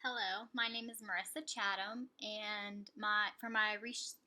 Hello, my name is Marissa Chatham, and for my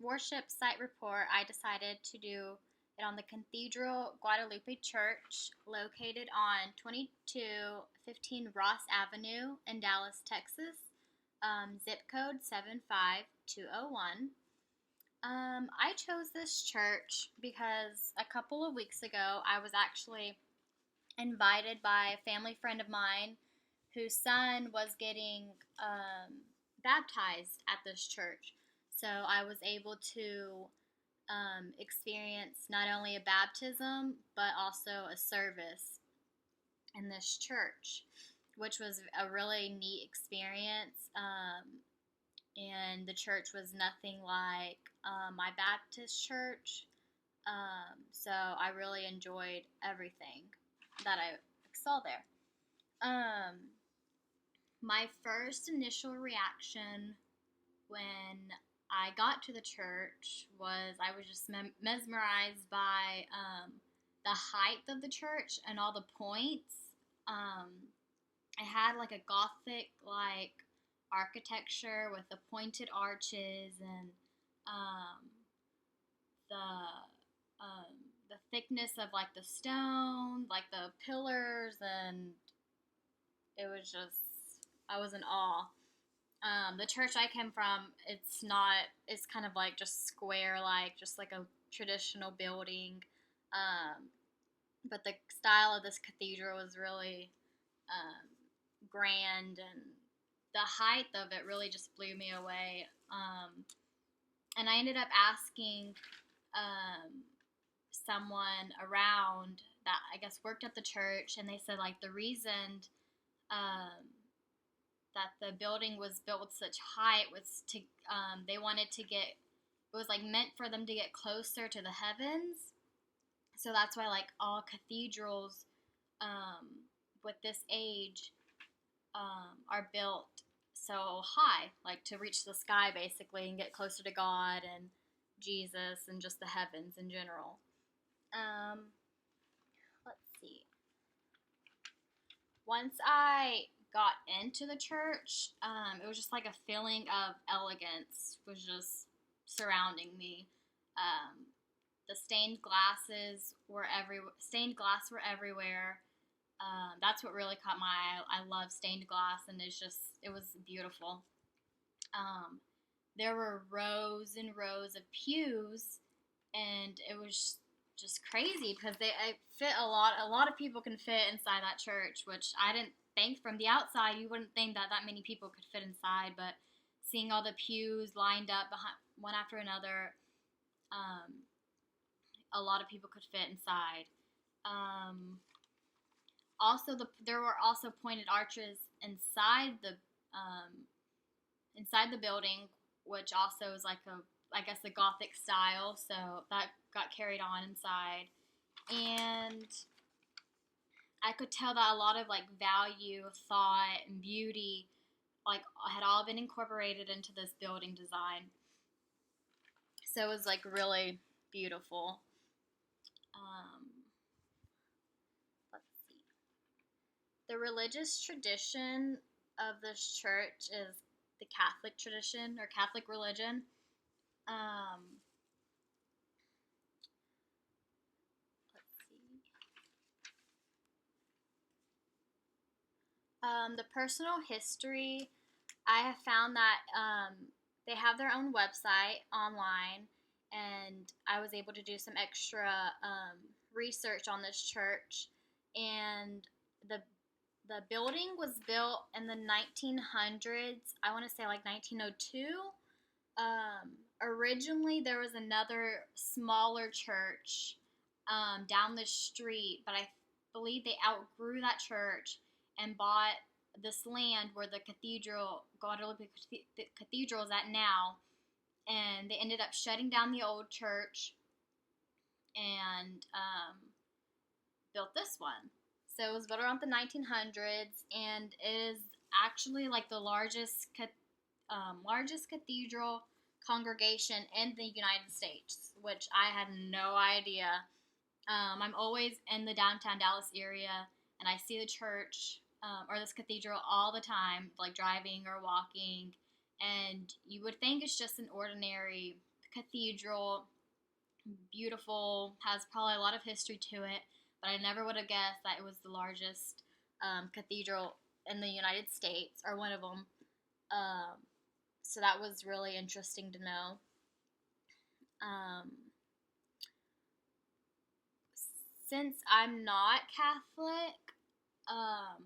worship site report, I decided to do it on the Cathedral Guadalupe Church, located on 2215 Ross Avenue in Dallas, Texas, zip code 75201. I chose this church because a couple of weeks ago I was actually invited by a family friend of mine whose son was getting baptized at this church. So I was able to experience not only a baptism but also a service in this church, which was a really neat experience. And the church was nothing like my Baptist church. So I really enjoyed everything that I saw there. My first initial reaction when I got to the church was I was just mesmerized by the height of the church and all the points. It had like a gothic like architecture with the pointed arches and um, the thickness of like the stone, like the pillars, and it was just I was in awe. The church I came from, it's kind of like just square, like just like a traditional building. Um, but the style of this cathedral was really um, grand, and the height of it really just blew me away. And I ended up asking um, someone around that I guess worked at the church, and they said like the reason um, that the building was built with such height was to they wanted to get it was like meant for them to get closer to the heavens. So that's why like all cathedrals with this age are built so high, like to reach the sky basically and get closer to God and Jesus and just the heavens in general. Um, let's see. Once I got into the church, it was just like a feeling of elegance was just surrounding me. Um, the stained glass were everywhere. That's what really caught my eye. I love stained glass, and it was beautiful. Um, there were rows and rows of pews, and it was just crazy because they fit a lot. A lot of people can fit inside that church, which I didn't think from the outside. You wouldn't think that that many people could fit inside, but seeing all the pews lined up behind one after another, um, a lot of people could fit inside. Um, Also, there were also pointed arches um, inside the building, which also is like I guess, the Gothic style. So that got carried on inside, and I could tell that a lot of like value, thought, and beauty like had all been incorporated into this building design. So it was like really beautiful. Um, let's see. The religious tradition of this church is the Catholic tradition or Catholic religion. Um, let's see. The personal history, I have found that they have their own website online, and I was able to do some extra research on this church. And the the building was built in the 1900s. I want to say like 1902. Originally, there was another smaller church down the street, but I believe they outgrew that church and bought this land where the Guadalupe Cathedral, is at now, and they ended up shutting down the old church and built this one. So it was built around the 1900s, and it is actually like the largest cathedral congregation in the United States, which I had no idea. I'm always in the downtown Dallas area, and I see the church or this cathedral all the time, like driving or walking, and you would think it's just an ordinary cathedral, beautiful, has probably a lot of history to it, but I never would have guessed that it was the largest cathedral in the United States, or one of them. Um, so that was really interesting to know. Um, since I'm not Catholic, um,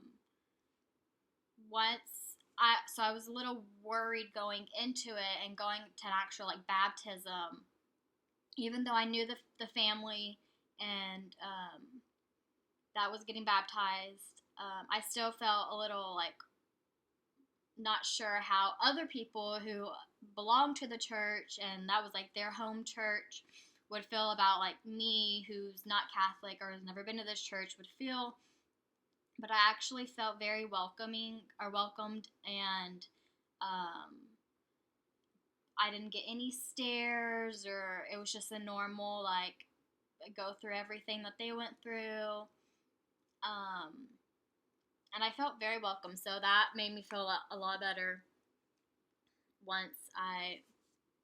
I was a little worried going into it and going to an actual like baptism, even though I knew the family and that was getting baptized. I still felt a little like not sure how other people who belong to the church and that was like their home church would feel about like me, who's not Catholic or has never been to this church, would feel. But I actually felt very welcoming or welcomed, and I didn't get any stares, or it was just a normal like go through everything that they went through. Um, and I felt very welcome, so that made me feel a lot better once I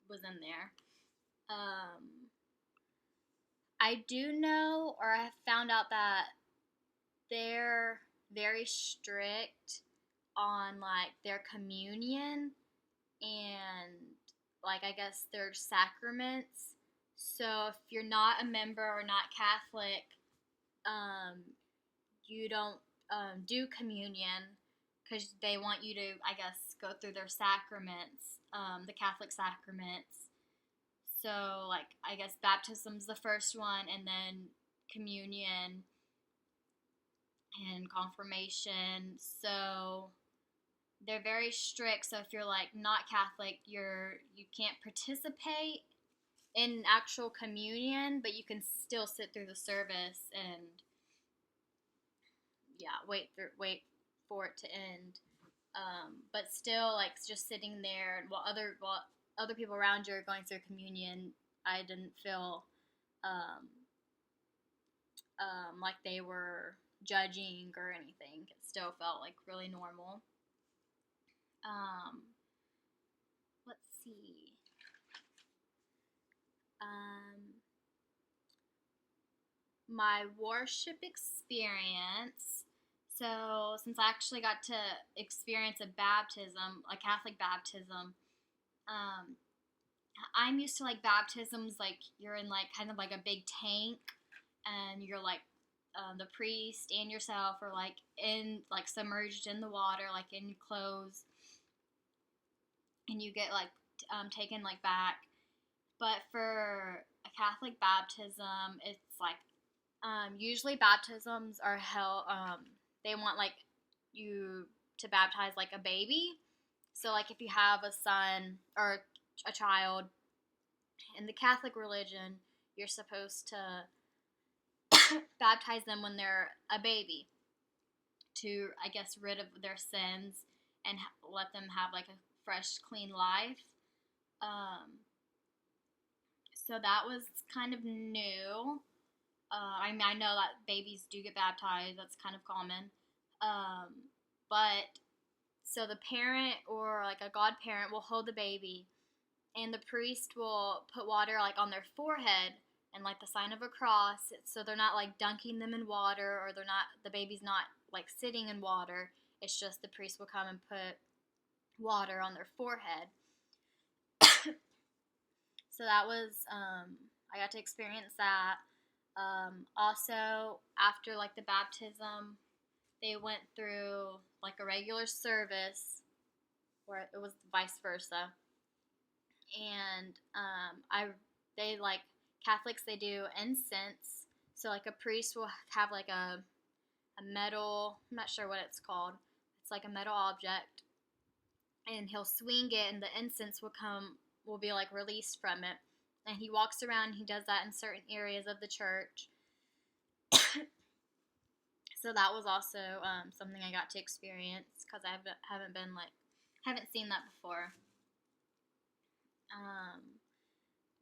was in there. I do know, or I found out that they're very strict on like their communion and like I guess their sacraments. So if you're not a member or not Catholic, um, you don't do communion because they want you to, I guess, go through their sacraments, the Catholic sacraments. So, like, I guess baptism's the first one, and then communion and confirmation. So they're very strict. So if you're like not Catholic, you can't participate in actual communion, but you can still sit through the service and yeah, wait for it to end. But still, like just sitting there while other people around you are going through communion, I didn't feel um, like they were judging or anything. It still felt like really normal. Um, let's see. Um, my worship experience. So, since I actually got to experience a baptism, a Catholic baptism, um, I'm used to like baptisms, like you're in like kind of like a big tank, and you're like the priest and yourself are like in like submerged in the water, like in clothes, and you get like taken like back. But for a Catholic baptism, it's like usually baptisms are held. They want like you to baptize like a baby. So like if you have a son or a child in the Catholic religion, you're supposed to baptize them when they're a baby to, I guess, rid of their sins and let them have like a fresh, clean life. Um, so that was kind of new. I mean, I know that babies do get baptized. That's kind of common. But so the parent or like a godparent will hold the baby, and the priest will put water like on their forehead and like the sign of a cross, so they're not like dunking them in water, or the baby's not like sitting in water. It's just the priest will come and put water on their forehead. So that was I got to experience that. Also, after like the baptism, they went through like a regular service, where it was vice versa, and I they like Catholics, they do incense. So like a priest will have like a metal, I'm not sure what it's called. It's like a metal object, and he'll swing it, and the incense will be like released from it. And he walks around. He does that in certain areas of the church. So that was also something I got to experience because I haven't seen that before.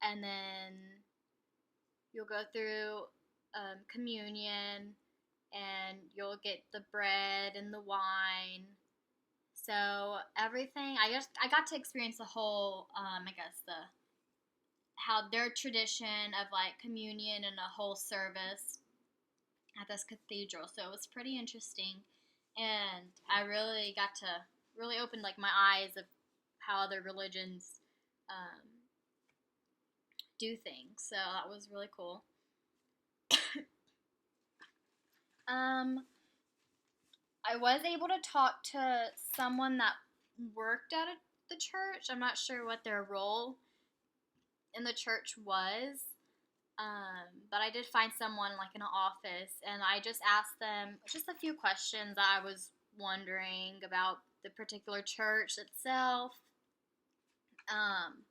And then you'll go through communion, and you'll get the bread and the wine. So everything, I got to experience the whole, I guess the how their tradition of like communion and a whole service at this cathedral. So it was pretty interesting, and I really got to really open like my eyes of how other religions um, do things. So that was really cool. Um, I was able to talk to someone that worked at the church. I'm not sure what their role in the church was, but I did find someone like in an office, and I just asked them just a few questions that I was wondering about the particular church itself. Um,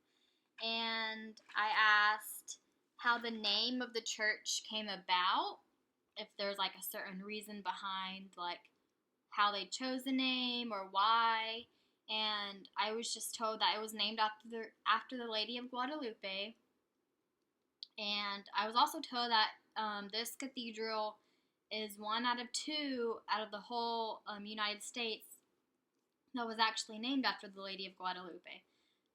and I asked how the name of the church came about, if there's like a certain reason behind like how they chose the name or why. And I was just told that it was named after the Lady of Guadalupe. And I was also told that this cathedral is one out of two out of the whole United States that was actually named after the Lady of Guadalupe.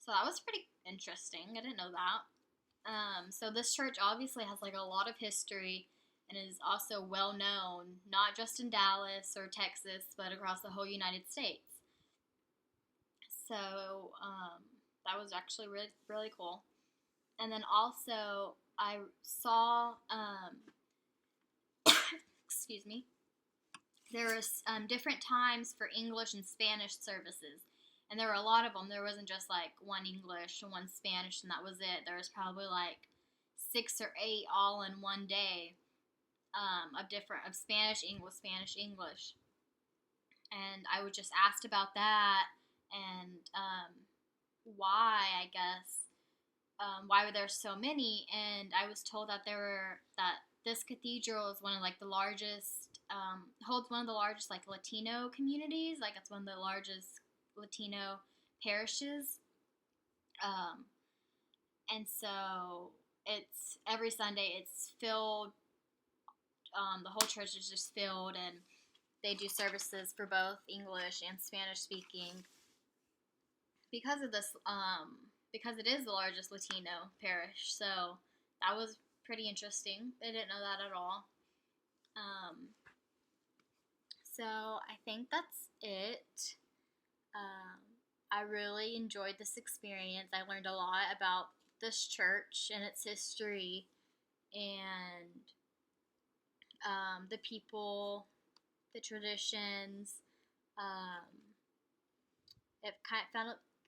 So that was pretty interesting. I didn't know that. So this church obviously has like a lot of history and is also well known, not just in Dallas or Texas, but across the whole United States. So that was actually really, really cool. And then also, I saw, excuse me, there was different times for English and Spanish services. And there were a lot of them. There wasn't just like one English and one Spanish, and that was it. There was probably like 6 or 8 all in one day of Spanish, English. And I was just asked about that and why, I guess, why were there so many? And I was told that this cathedral is one of like the largest, holds one of the largest like Latino communities. Like it's one of the largest Latino parishes, um, and so it's every Sunday it's filled. The whole church is just filled, and they do services for both English and Spanish speaking because of this. Because it is the largest Latino parish, so that was pretty interesting. I didn't know that at all. So I think that's it. I really enjoyed this experience. I learned a lot about this church and its history, and the people, the traditions. It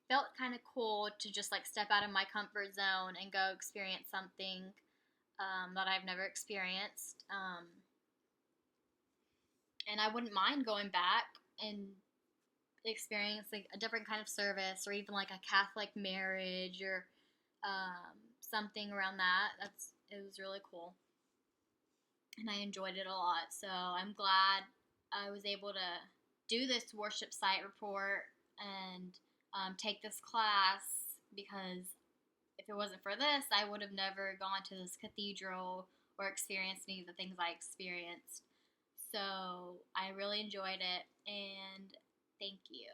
felt kind of cool to just like step out of my comfort zone and go experience something that I've never experienced. And I wouldn't mind going back and experiencing a different kind of service, or even like a Catholic marriage, or something around that. It was really cool, and I enjoyed it a lot. So I'm glad I was able to do this worship site report and take this class, because if it wasn't for this, I would have never gone to this cathedral or experienced any of the things I experienced. So I really enjoyed it, and thank you.